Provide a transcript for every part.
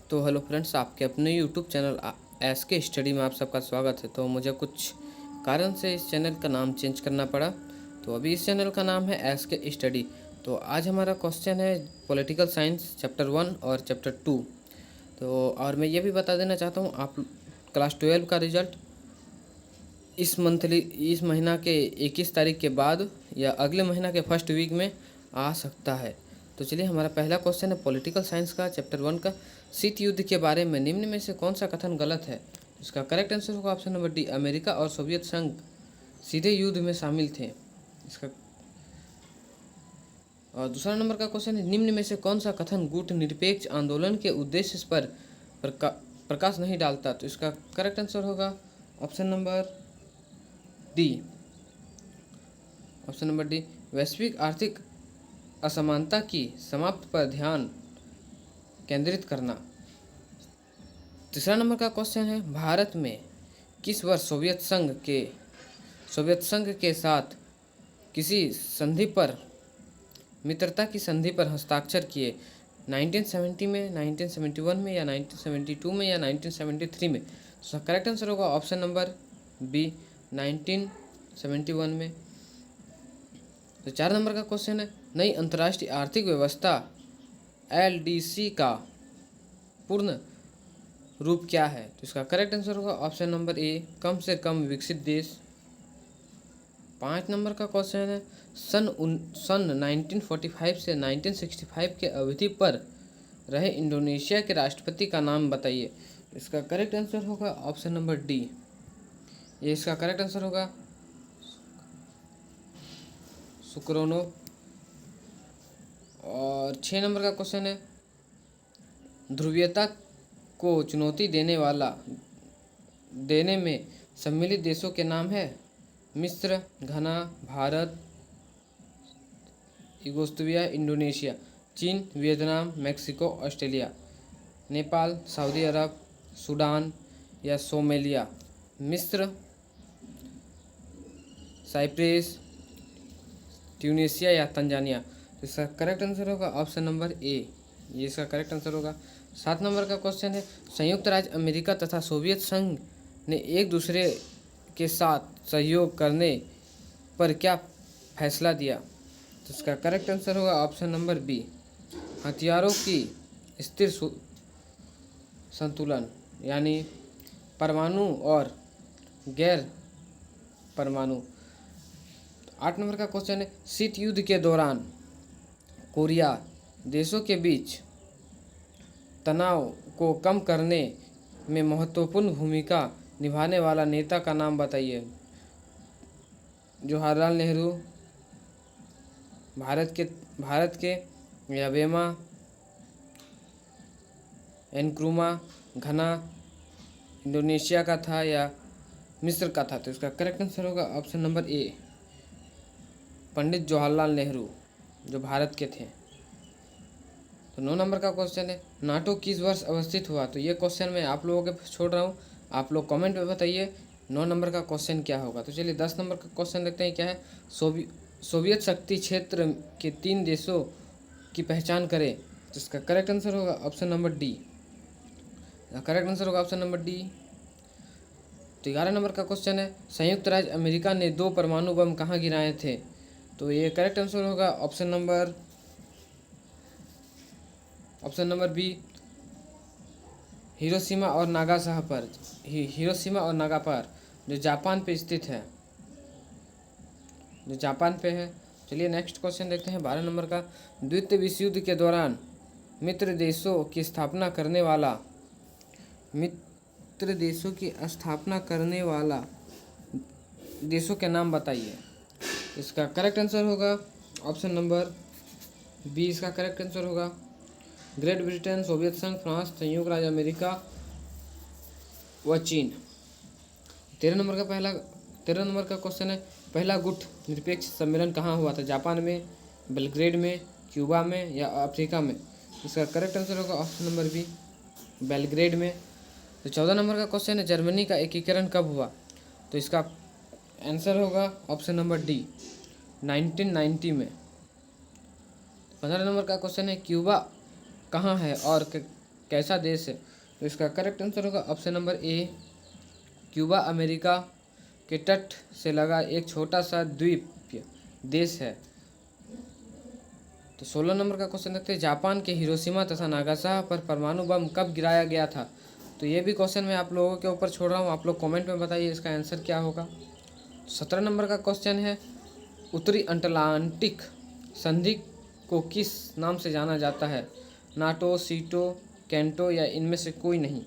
तो hello friends, आपके अपने यूट्यूब चैनल एस के स्टडी में आप सबका स्वागत है। तो मुझे कुछ कारण से इस चैनल का नाम चेंज करना पड़ा। तो अभी इस चैनल का नाम है एस के स्टडी। तो आज हमारा क्वेश्चन है पॉलिटिकल साइंस चैप्टर 1 और चैप्टर 2। तो और मैं ये भी बता देना चाहता हूँ, आप क्लास 12 का रिज़ल्ट इस महीना के 21 तारीख के बाद या अगले महीना के फर्स्ट वीक में आ सकता है। तो चलिए, हमारा पहला क्वेश्चन है पॉलिटिकल साइंस का चैप्टर 1 का। शीत युद्ध के बारे में निम्न में से कौन सा कथन गलत है? इसका करेक्ट आंसर होगा ऑप्शन नंबर डी, अमेरिका और सोवियत संघ सीधे युद्ध में शामिल थे। इसका और दूसरा नंबर का क्वेश्चन है निम्न में से कौन सा कथन गुट निरपेक्ष आंदोलन के उद्देश्य पर प्रकाश नहीं डालता? तो इसका करेक्ट आंसर होगा option number D. Option number D, वैश्विक आर्थिक असमानता की समाप्ति पर ध्यान केंद्रित करना। तीसरा नंबर का क्वेश्चन है भारत में किस वर्ष सोवियत संघ के साथ किसी संधि पर मित्रता की संधि पर हस्ताक्षर किए? 1970 में, 1971 में या 1972 में या 1973 में? तो करेक्ट आंसर होगा ऑप्शन नंबर बी, 1971 में। तो 4 नंबर का क्वेश्चन है नई अंतर्राष्ट्रीय आर्थिक व्यवस्था एलडीसी का पूर्ण रूप क्या है? तो इसका करेक्ट आंसर होगा ऑप्शन नंबर ए, कम से कम विकसित देश। 5 नंबर का क्वेश्चन है सन 1945 से 1965 के अवधि पर रहे इंडोनेशिया के राष्ट्रपति का नाम बताइए। इसका करेक्ट आंसर होगा ऑप्शन नंबर डी। ये इसका करेक्ट आंसर होगा सुकरोनो। और 6 नंबर का क्वेश्चन है ध्रुवीयता को चुनौती देने में सम्मिलित देशों के नाम है? मिस्र, घना, भारत, यूगोस्लाविया, इंडोनेशिया, चीन, Vietnam, Mexico, Australia, Nepal, Saudi Arab, Sudan या सोमालिया? मिस्र, साइप्रस, ट्यूनीशिया या तंजानिया? तो इसका करेक्ट आंसर होगा ऑप्शन नंबर ए, ये इसका करेक्ट आंसर होगा। 7 नंबर का क्वेश्चन है संयुक्त राज्य अमेरिका तथा सोवियत संघ ने एक दूसरे के साथ सहयोग करने पर क्या फैसला दिया? तो इसका करेक्ट आंसर होगा ऑप्शन नंबर बी, हथियारों की स्थिर संतुलन, यानी परमाणु और गैर परमाणु। 8 नंबर का क्वेश्चन है शीत युद्ध के दौरान कोरिया देशों के बीच तनाव को कम करने में महत्वपूर्ण भूमिका निभाने वाला नेता का नाम बताइए। जवाहरलाल नेहरू, भारत के याबेमा, एनक्रुमा, घना इंडोनेशिया का था या मिस्र का था? तो इसका करेक्ट आंसर होगा ऑप्शन नंबर ए, पंडित जवाहरलाल नेहरू, जो भारत के थे। तो 9 नंबर का क्वेश्चन है नाटो किस वर्ष अवस्थित हुआ? तो ये क्वेश्चन मैं आप लोगों के छोड़ रहा हूँ, आप लोग कमेंट में बताइए 9 नंबर का क्वेश्चन क्या होगा। तो चलिए 10 नंबर का क्वेश्चन देखते हैं क्या है। सोवियत शक्ति क्षेत्र के 3 देशों की पहचान करें। तो इसका करेक्ट आंसर होगा option number D, correct answer होगा ऑप्शन नंबर डी। तो 11 नंबर का क्वेश्चन है संयुक्त राज्य अमेरिका ने 2 परमाणु बम कहाँ गिराए थे? तो ये करेक्ट आंसर होगा ऑप्शन नंबर बी, हिरोशिमा और नागा पर, जो जापान पे स्थित है, जो जापान पे है। चलिए नेक्स्ट क्वेश्चन देखते हैं 12 नंबर का। द्वितीय विश्व युद्ध के दौरान मित्र देशों की स्थापना करने वाला देशों के नाम बताइए। इसका करेक्ट आंसर होगा ऑप्शन नंबर बी, इसका करेक्ट आंसर होगा ग्रेट ब्रिटेन, सोवियत संघ, फ्रांस, संयुक्त राज्य अमेरिका व चीन। 13 नंबर का क्वेश्चन है पहला गुट निरपेक्ष सम्मेलन कहाँ हुआ था? जापान में, बेलग्रेड में, क्यूबा में या अफ्रीका में? इसका करेक्ट आंसर होगा ऑप्शन नंबर बी, बेलग्रेड में। तो 14 नंबर का क्वेश्चन है जर्मनी का एकीकरण कब हुआ? तो इसका आंसर होगा ऑप्शन नंबर डी, 1990 में। 15 नंबर का क्वेश्चन है क्यूबा कहाँ है और कैसा देश है? तो इसका करेक्ट आंसर होगा ऑप्शन नंबर ए, क्यूबा अमेरिका के तट से लगा एक छोटा सा द्वीप देश है। तो 16 नंबर का क्वेश्चन देखते हैं, जापान के हिरोशिमा तथा नागासाकी पर परमाणु बम कब गिराया गया था? तो ये भी क्वेश्चन मैं आप लोगों के ऊपर छोड़ रहा हूँ, आप लोग कमेंट में बताइए इसका आंसर क्या होगा। 17 नंबर का क्वेश्चन है, उत्तरी अटलांटिक संधि को किस नाम से जाना जाता है? नाटो, सीटो, कैंटो या इनमें से कोई नहीं?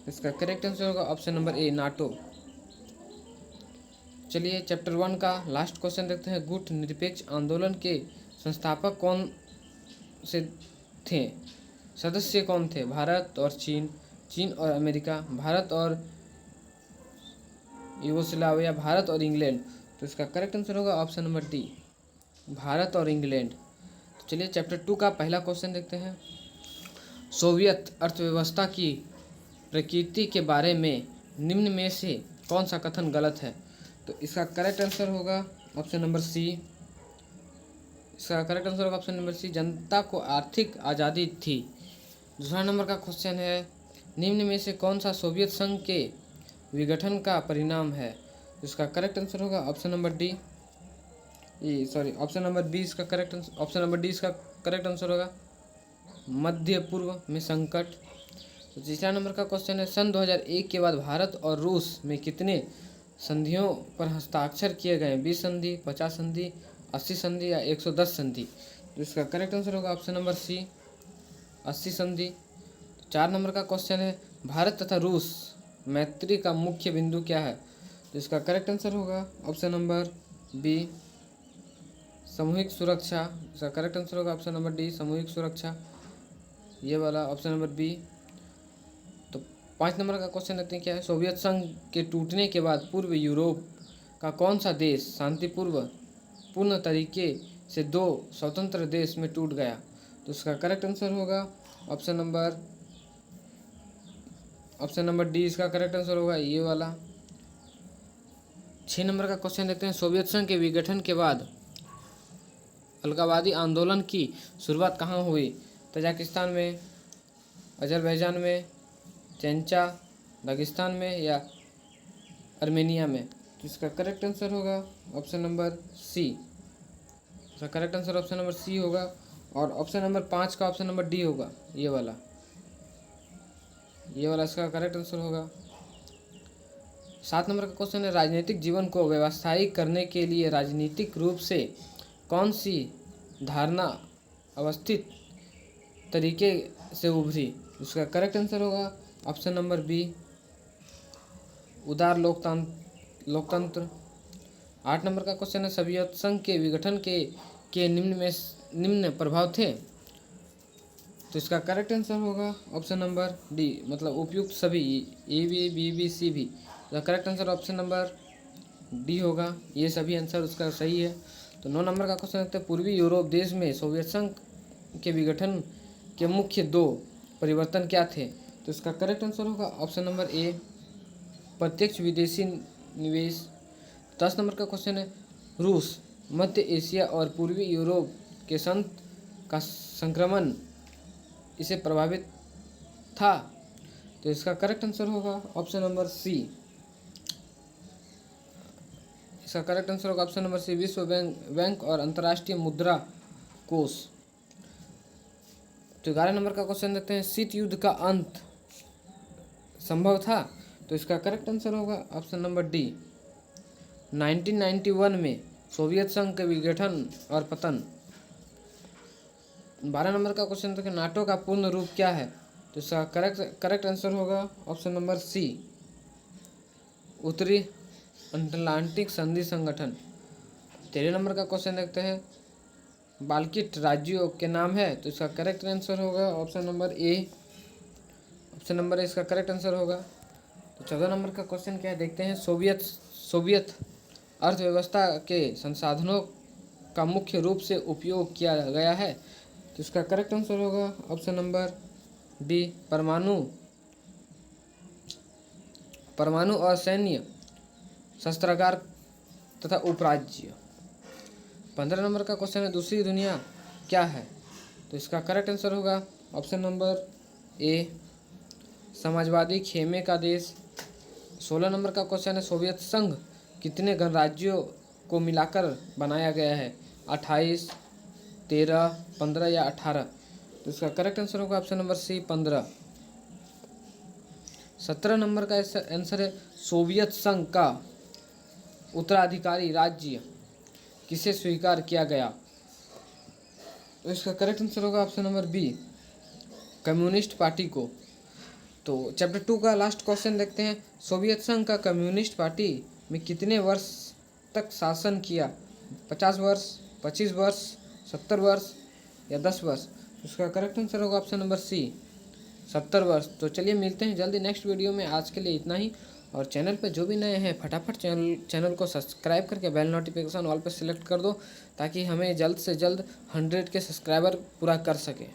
इसका करेक्ट आंसर होगा ऑप्शन नंबर ए, नाटो। चलिए चैप्टर 1 का लास्ट क्वेश्चन देखते हैं, गुट निरपेक्ष आंदोलन के संस्थापक कौन से थे? सदस्य कौन थे? भारत और चीन, चीन और अमेरिका, भारत और यूगोस्लाविया, भारत और इंग्लैंड? तो इसका करेक्ट आंसर होगा ऑप्शन नंबर डी, भारत और इंग्लैंड। तो चलिए चैप्टर 2 का पहला क्वेश्चन देखते हैं, सोवियत अर्थव्यवस्था की प्रकृति के बारे में निम्न में से कौन सा कथन गलत है? तो इसका करेक्ट आंसर होगा ऑप्शन नंबर सी, इसका करेक्ट आंसर होगा ऑप्शन नंबर सी, जनता को आर्थिक आज़ादी थी। दूसरा नंबर का क्वेश्चन है, निम्न में से कौन सा सोवियत संघ के विघटन का परिणाम है? इसका करेक्ट आंसर होगा option number D, option number B इसका correct answer, option number D इसका करेक्ट आंसर होगा, मध्य पूर्व में संकट। तो तीसरा नंबर का क्वेश्चन है, सन 2001 के बाद भारत और रूस में कितने संधियों पर हस्ताक्षर किए गए? 20 संधि, 50 संधि, 80 संधि या 110 संधि? तो इसका करेक्ट आंसर होगा ऑप्शन नंबर सी, 80 संधि। 4 नंबर का क्वेश्चन है, भारत तथा रूस मैत्री का मुख्य बिंदु क्या है? तो इसका करेक्ट आंसर होगा ऑप्शन नंबर बी, सामूहिक सुरक्षा। इसका करेक्ट आंसर होगा ऑप्शन नंबर डी, सामूहिक सुरक्षा, ये वाला ऑप्शन नंबर बी। तो 5 नंबर का क्वेश्चन देखते हैं क्या है, सोवियत संघ के टूटने के बाद पूर्व यूरोप का कौन सा देश शांतिपूर्व पूर्ण तरीके से 2 स्वतंत्र देश में टूट गया? तो इसका करेक्ट आंसर होगा ऑप्शन नंबर डी, इसका करेक्ट आंसर होगा ये वाला। 6 नंबर का क्वेश्चन देखते हैं, सोवियत संघ के विघटन के बाद अलगाववादी आंदोलन की शुरुआत कहाँ हुई? तजाकिस्तान में, अजरबैजान में, चेंचा, दागिस्तान में या आर्मेनिया में? तो इसका करेक्ट आंसर होगा ऑप्शन नंबर सी, इसका correct answer option number C होगा। और ऑप्शन नंबर 5 का ऑप्शन नंबर डी होगा, ये वाला इसका करेक्ट आंसर होगा। 7 नंबर का क्वेश्चन है, राजनीतिक जीवन को व्यवसायिक करने के लिए राजनीतिक रूप से कौन सी धारणा अवस्थित तरीके से उभरी? इसका करेक्ट आंसर होगा ऑप्शन नंबर बी, उदार लोकतंत्र। 8 नंबर का क्वेश्चन है, सोवियत संघ के विघटन के निम्न प्रभाव थे? तो इसका करेक्ट आंसर होगा ऑप्शन नंबर डी, मतलब उपयुक्त सभी, ए बी बी सी भी। Correct answer option number D होगा, ये सभी आंसर उसका सही है। तो 9 नंबर का क्वेश्चन है, पूर्वी यूरोप देश में सोवियत संघ के विघटन के मुख्य 2 परिवर्तन क्या थे? तो इसका करेक्ट आंसर होगा ऑप्शन नंबर ए, प्रत्यक्ष विदेशी निवेश। 10 नंबर का क्वेश्चन है, रूस, मध्य एशिया और पूर्वी यूरोप के संत का संक्रमण इसे प्रभावित था? तो इसका करेक्ट आंसर होगा ऑप्शन नंबर सी, इसका करेक्ट आंसर होगा ऑप्शन नंबर सी, विश्व बैंक और अंतर्राष्ट्रीय मुद्रा कोष। तो 11 नंबर का क्वेश्चन देते हैं, शीत युद्ध का अंत संभव था? तो इसका करेक्ट आंसर होगा ऑप्शन नंबर डी, 1991 में सोवियत संघ के विघटन और पतन। 12 नंबर का क्वेश्चन देखिए, नाटो का पूर्ण रूप क्या है? तो इसका करेक्ट आंसर होगा ऑप्शन नंबर सी, उत्तरी अटलांटिक संधि संगठन। 13 नंबर का क्वेश्चन देखते हैं, बाल्किट राज्यों के नाम है? तो इसका करेक्ट आंसर होगा ऑप्शन नंबर ए, इसका करेक्ट आंसर होगा। तो 14 नंबर का क्वेश्चन क्या है देखते हैं, सोवियत अर्थव्यवस्था के संसाधनों का मुख्य रूप से उपयोग किया गया है? तो इसका करेक्ट आंसर होगा ऑप्शन नंबर डी, परमाणु और सैन्य शस्त्रागार तथा उपराज्य। 15 नंबर का क्वेश्चन है, दूसरी दुनिया क्या है? तो इसका करेक्ट आंसर होगा ऑप्शन नंबर ए, समाजवादी खेमे का देश। 16 नंबर का क्वेश्चन है, सोवियत संघ कितने गणराज्यों को मिलाकर बनाया गया है? 28, 13, 15 या 18? तो इसका करेक्ट आंसर होगा ऑप्शन नंबर सी, 15। 17 नंबर का आंसर है, सोवियत संघ का उत्तराधिकारी राज्य किसे स्वीकार किया गया? तो इसका करेक्ट आंसर होगा option number B, communist party को। तो चैप्टर 2 का लास्ट क्वेश्चन देखते हैं। सोवियत संघ का कम्युनिस्ट पार्टी में कितने वर्ष तक शासन किया? 50 वर्ष, 25 वर्ष, 70 वर्ष या 10 वर्ष? उसका करेक्ट आंसर होगा ऑप्शन नंबर सी, 70 वर्ष। तो चलिए मिलते हैं जल्दी नेक्स्ट वीडियो में। आज के लिए इतना ही। और चैनल पर जो भी नए हैं फटाफट चैनल को सब्सक्राइब करके बेल नोटिफिकेशन ऑल पर सिलेक्ट कर दो, ताकि हमें जल्द से जल्द 100 के सब्सक्राइबर पूरा कर सके।